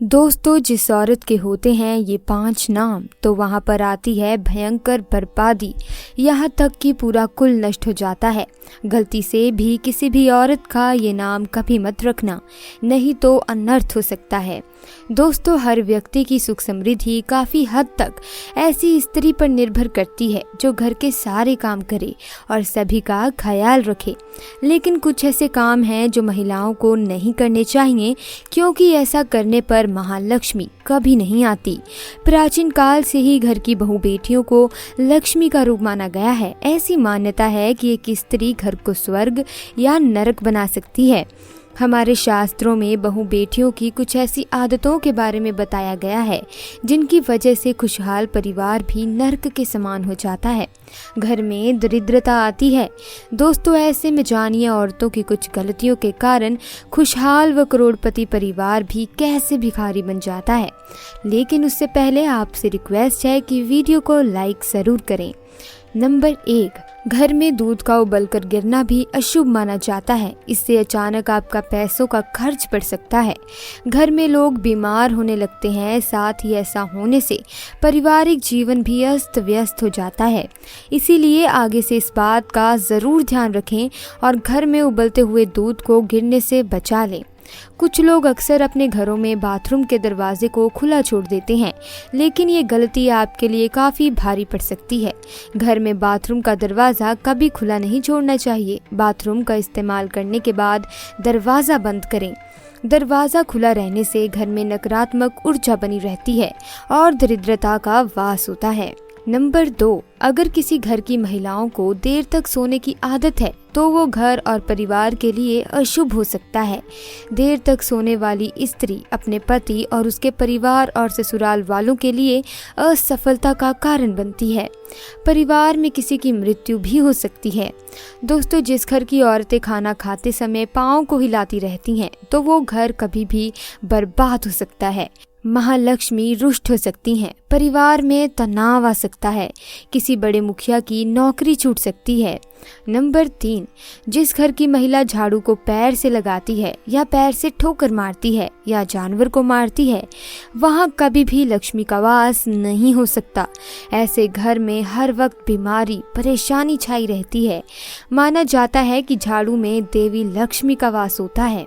दोस्तों, जिस औरत के होते हैं ये 5 नाम तो वहाँ पर आती है भयंकर बर्बादी, यहाँ तक कि पूरा कुल नष्ट हो जाता है। गलती से भी किसी भी औरत का ये नाम कभी मत रखना, नहीं तो अनर्थ हो सकता है। दोस्तों, हर व्यक्ति की सुख समृद्धि काफ़ी हद तक ऐसी स्त्री पर निर्भर करती है जो घर के सारे काम करे और सभी का ख्याल रखे। लेकिन कुछ ऐसे काम हैं जो महिलाओं को नहीं करने चाहिए, क्योंकि ऐसा करने पर महालक्ष्मी कभी नहीं आती। प्राचीन काल से ही घर की बहू बेटियों को लक्ष्मी का रूप माना गया है। ऐसी मान्यता है कि एक स्त्री घर को स्वर्ग या नरक बना सकती है। हमारे शास्त्रों में बहू बेटियों की कुछ ऐसी आदतों के बारे में बताया गया है जिनकी वजह से खुशहाल परिवार भी नर्क के समान हो जाता है। घर में दरिद्रता आती है। दोस्तों, ऐसे में जानिए औरतों की कुछ गलतियों के कारण खुशहाल व करोड़पति परिवार भी कैसे भिखारी बन जाता है। लेकिन उससे पहले आपसे रिक्वेस्ट है कि वीडियो को लाइक ज़रूर करें। नंबर 1, घर में दूध का उबलकर गिरना भी अशुभ माना जाता है। इससे अचानक आपका पैसों का खर्च बढ़ सकता है। घर में लोग बीमार होने लगते हैं। साथ ही ऐसा होने से पारिवारिक जीवन भी अस्त व्यस्त हो जाता है। इसीलिए आगे से इस बात का ज़रूर ध्यान रखें और घर में उबलते हुए दूध को गिरने से बचा लें। कुछ लोग अक्सर अपने घरों में बाथरूम के दरवाजे को खुला छोड़ देते हैं, लेकिन ये गलती आपके लिए काफ़ी भारी पड़ सकती है। घर में बाथरूम का दरवाज़ा कभी खुला नहीं छोड़ना चाहिए। बाथरूम का इस्तेमाल करने के बाद दरवाज़ा बंद करें। दरवाज़ा खुला रहने से घर में नकारात्मक ऊर्जा बनी रहती है और दरिद्रता का वास होता है। नंबर 2, अगर किसी घर की महिलाओं को देर तक सोने की आदत है तो वो घर और परिवार के लिए अशुभ हो सकता है। देर तक सोने वाली स्त्री अपने पति और उसके परिवार और ससुराल वालों के लिए असफलता का कारण बनती है। परिवार में किसी की मृत्यु भी हो सकती है। दोस्तों, जिस घर की औरतें खाना खाते समय पाँव को हिलाती रहती हैं तो वो घर कभी भी बर्बाद हो सकता है। महालक्ष्मी रुष्ट हो सकती हैं। परिवार में तनाव आ सकता है। किसी बड़े मुखिया की नौकरी छूट सकती है। नंबर 3, जिस घर की महिला झाड़ू को पैर से लगाती है या पैर से ठोकर मारती है या जानवर को मारती है, वहाँ कभी भी लक्ष्मी का वास नहीं हो सकता। ऐसे घर में हर वक्त बीमारी, परेशानी छाई रहती है। माना जाता है कि झाड़ू में देवी लक्ष्मी का वास होता है।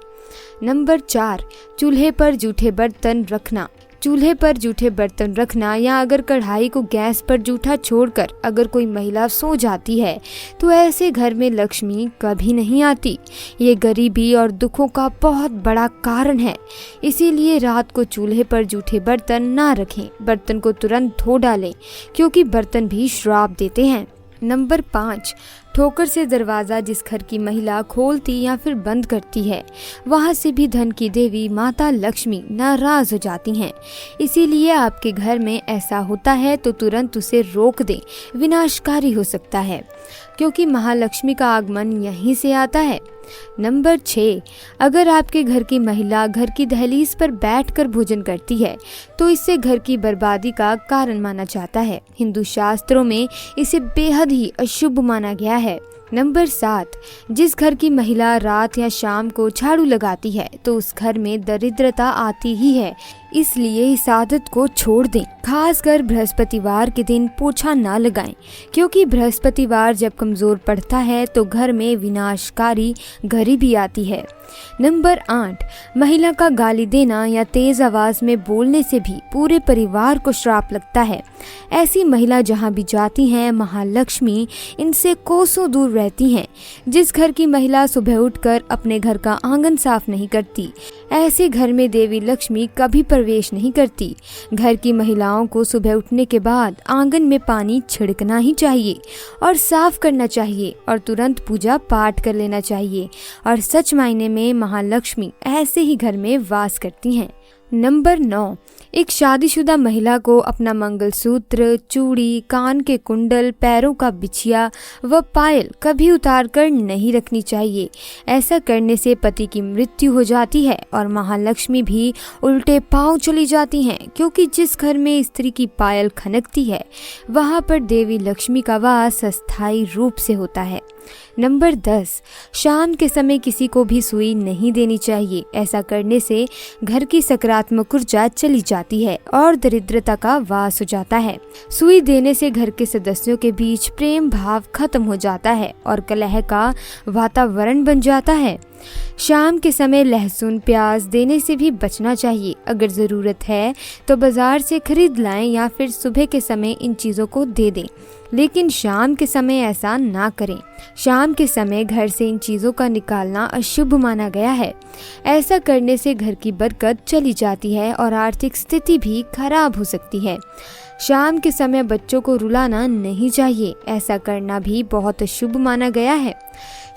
नंबर 4, चूल्हे पर जूठे बर्तन रखना। चूल्हे पर जूठे बर्तन रखना या अगर कढ़ाई को गैस पर जूठा छोड़कर अगर कोई महिला सो जाती है तो ऐसे घर में लक्ष्मी कभी नहीं आती। ये गरीबी और दुखों का बहुत बड़ा कारण है। इसीलिए रात को चूल्हे पर जूठे बर्तन ना रखें। बर्तन को तुरंत धो डालें, क्योंकि बर्तन भी श्राप देते हैं। नंबर 5, ठोकर से दरवाज़ा जिस घर की महिला खोलती या फिर बंद करती है, वहाँ से भी धन की देवी माता लक्ष्मी नाराज़ हो जाती हैं। इसीलिए आपके घर में ऐसा होता है तो तुरंत उसे रोक दें, विनाशकारी हो सकता है, क्योंकि महालक्ष्मी का आगमन यहीं से आता है। नंबर 6, अगर आपके घर की महिला घर की दहलीज पर बैठकर भोजन करती है तो इससे घर की बर्बादी का कारण माना जाता है। हिंदू शास्त्रों में इसे बेहद ही अशुभ माना गया है। नंबर 7, जिस घर की महिला रात या शाम को झाड़ू लगाती है तो उस घर में दरिद्रता आती ही है। इसलिए इस आदत को छोड़ दें। खासकर बृहस्पतिवार के दिन पोछा ना लगाएं, क्योंकि बृहस्पतिवार जब कमजोर पड़ता है तो घर में विनाशकारी गरीबी आती है। नंबर 8, महिला का गाली देना या तेज आवाज में बोलने से भी पूरे परिवार को श्राप लगता है। ऐसी महिला जहाँ भी जाती हैं महालक्ष्मी इनसे कोसों दूर रहती हैं। जिस घर की महिला सुबह उठकर अपने घर का आंगन साफ नहीं करती, ऐसे घर में देवी लक्ष्मी कभी प्रवेश नहीं करती। घर की महिलाओं को सुबह उठने के बाद आंगन में पानी छिड़कना ही चाहिए और साफ करना चाहिए और तुरंत पूजा पाठ कर लेना चाहिए और सच मायने में महालक्ष्मी ऐसे ही घर में वास करती हैं। नंबर 9, एक शादीशुदा महिला को अपना मंगलसूत्र, चूड़ी, कान के कुंडल, पैरों का बिछिया व पायल कभी उतार कर नहीं रखनी चाहिए। ऐसा करने से पति की मृत्यु हो जाती है और महालक्ष्मी भी उल्टे पांव चली जाती हैं, क्योंकि जिस घर में स्त्री की पायल खनकती है वहाँ पर देवी लक्ष्मी का वास अस्थायी रूप से होता है। नंबर 10, शाम के समय किसी को भी सुई नहीं देनी चाहिए। ऐसा करने से घर की सकारात्मक ऊर्जा चली जाती है और दरिद्रता का वास हो जाता है। सुई देने से घर के सदस्यों के बीच प्रेम भाव खत्म हो जाता है और कलह का वातावरण बन जाता है। शाम के समय लहसुन प्याज देने से भी बचना चाहिए। अगर ज़रूरत है तो बाजार से खरीद लाएं या फिर सुबह के समय इन चीज़ों को दे दें, लेकिन शाम के समय ऐसा ना करें। शाम के समय घर से इन चीज़ों का निकालना अशुभ माना गया है। ऐसा करने से घर की बरकत चली जाती है और आर्थिक स्थिति भी खराब हो सकती है। शाम के समय बच्चों को रुलाना नहीं चाहिए, ऐसा करना भी बहुत अशुभ माना गया है।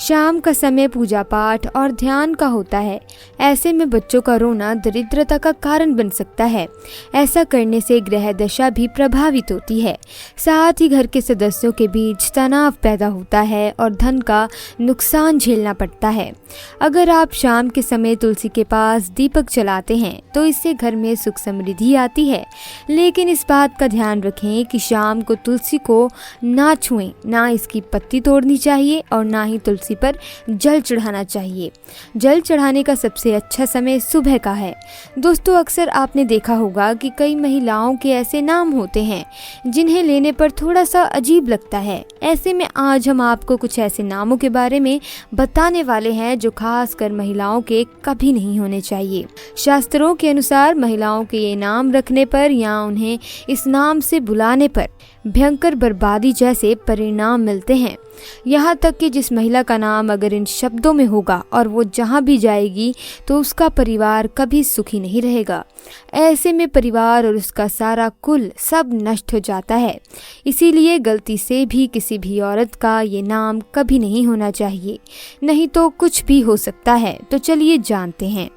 शाम का समय पूजा पाठ और ध्यान का होता है। ऐसे में बच्चों का रोना दरिद्रता का कारण बन सकता है। ऐसा करने से ग्रह दशा भी प्रभावित होती है। साथ ही घर के सदस्यों के बीच तनाव पैदा होता है और धन का नुकसान झेलना पड़ता है। अगर आप शाम के समय तुलसी के पास दीपक जलाते हैं तो इससे घर में सुख समृद्धि आती है, लेकिन इस बात का ध्यान रखें कि शाम को तुलसी को ना छुएं, ना इसकी पत्ती तोड़नी चाहिए और ना ही तुलसी पर जल चढ़ाना चाहिए। जल चढ़ाने का सबसे अच्छा समय सुबह का है। दोस्तों, अक्सर आपने देखा होगा कि कई महिलाओं के ऐसे नाम होते हैं जिन्हें लेने पर थोड़ा सा अजीब लगता है। ऐसे में आज हम आपको कुछ ऐसे नामों के बारे में बताने वाले हैं जो खासकर महिलाओं के कभी नहीं होने चाहिए। शास्त्रों के अनुसार महिलाओं के ये नाम रखने पर या उन्हें इस नाम से बुलाने पर भयंकर बर्बादी जैसे परिणाम मिलते हैं। यहाँ तक कि जिस महिला का नाम अगर इन शब्दों में होगा और वो जहाँ भी जाएगी तो उसका परिवार कभी सुखी नहीं रहेगा। ऐसे में परिवार और उसका सारा कुल सब नष्ट हो जाता है। इसीलिए गलती से भी किसी भी औरत का ये नाम कभी नहीं होना चाहिए, नहीं तो कुछ भी हो सकता है। तो चलिए जानते हैं।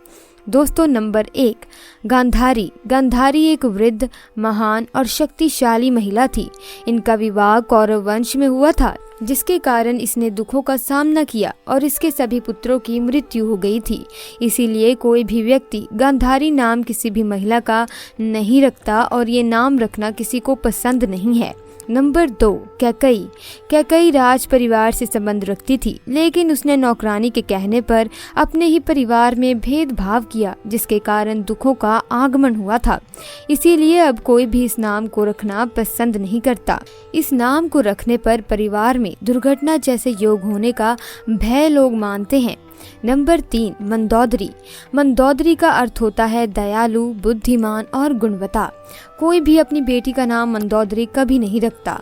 दोस्तों, नंबर 1, गांधारी। गांधारी एक वृद्ध, महान और शक्तिशाली महिला थी। इनका विवाह कौरव वंश में हुआ था, जिसके कारण इसने दुखों का सामना किया और इसके सभी पुत्रों की मृत्यु हो गई थी। इसीलिए कोई भी व्यक्ति गांधारी नाम किसी भी महिला का नहीं रखता और ये नाम रखना किसी को पसंद नहीं है। नंबर 2, कैकई। कैकई राज परिवार से संबंध रखती थी, लेकिन उसने नौकरानी के कहने पर अपने ही परिवार में भेदभाव किया, जिसके कारण दुखों का आगमन हुआ था। इसीलिए अब कोई भी इस नाम को रखना पसंद नहीं करता। इस नाम को रखने पर परिवार में दुर्घटना जैसे योग होने का भय लोग मानते हैं। नंबर 3, मंदोदरी। मंदोदरी का अर्थ होता है दयालु, बुद्धिमान और गुणवत्ता। कोई भी अपनी बेटी का नाम मंदोदरी कभी नहीं रखता।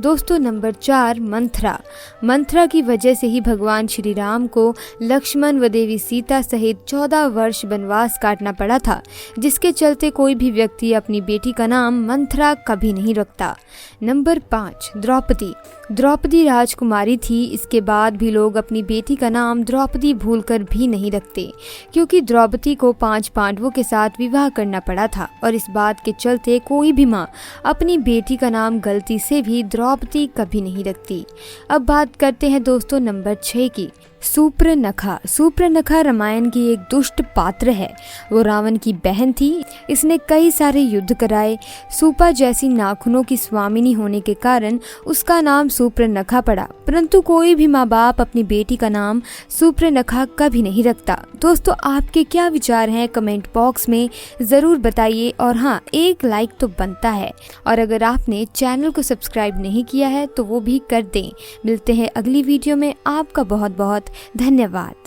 दोस्तों, नंबर 4, मंथरा। मंथरा की वजह से ही भगवान श्री राम को लक्ष्मण व देवी सीता सहित 14 वर्ष वनवास काटना पड़ा था, जिसके चलते कोई भी व्यक्ति अपनी बेटी का नाम मंथरा कभी नहीं रखता। नंबर 5, द्रौपदी। द्रौपदी राजकुमारी थी। इसके बाद भी लोग अपनी बेटी का नाम द्रौपदी भूलकर भी नहीं रखते, क्योंकि द्रौपदी को 5 पांडवों के साथ विवाह करना पड़ा था और इस बात के चलते कोई भी माँ अपनी बेटी का नाम गलती से भी द्रौपदी कभी नहीं रखती। अब बात करते हैं दोस्तों नंबर 6 की। सूर्पनखा। सूर्पनखा रामायण की एक दुष्ट पात्र है। वो रावण की बहन थी। इसने कई सारे युद्ध कराए। सूपा जैसी नाखूनों की स्वामिनी होने के कारण उसका नाम सूर्पनखा पड़ा, परंतु कोई भी माँ बाप अपनी बेटी का नाम सूर्पनखा कभी नहीं रखता। दोस्तों, आपके क्या विचार हैं कमेंट बॉक्स में ज़रूर बताइए और हाँ, एक लाइक तो बनता है। और अगर आपने चैनल को सब्सक्राइब नहीं किया है तो वो भी कर दें। मिलते हैं अगली वीडियो में। आपका बहुत बहुत धन्यवाद।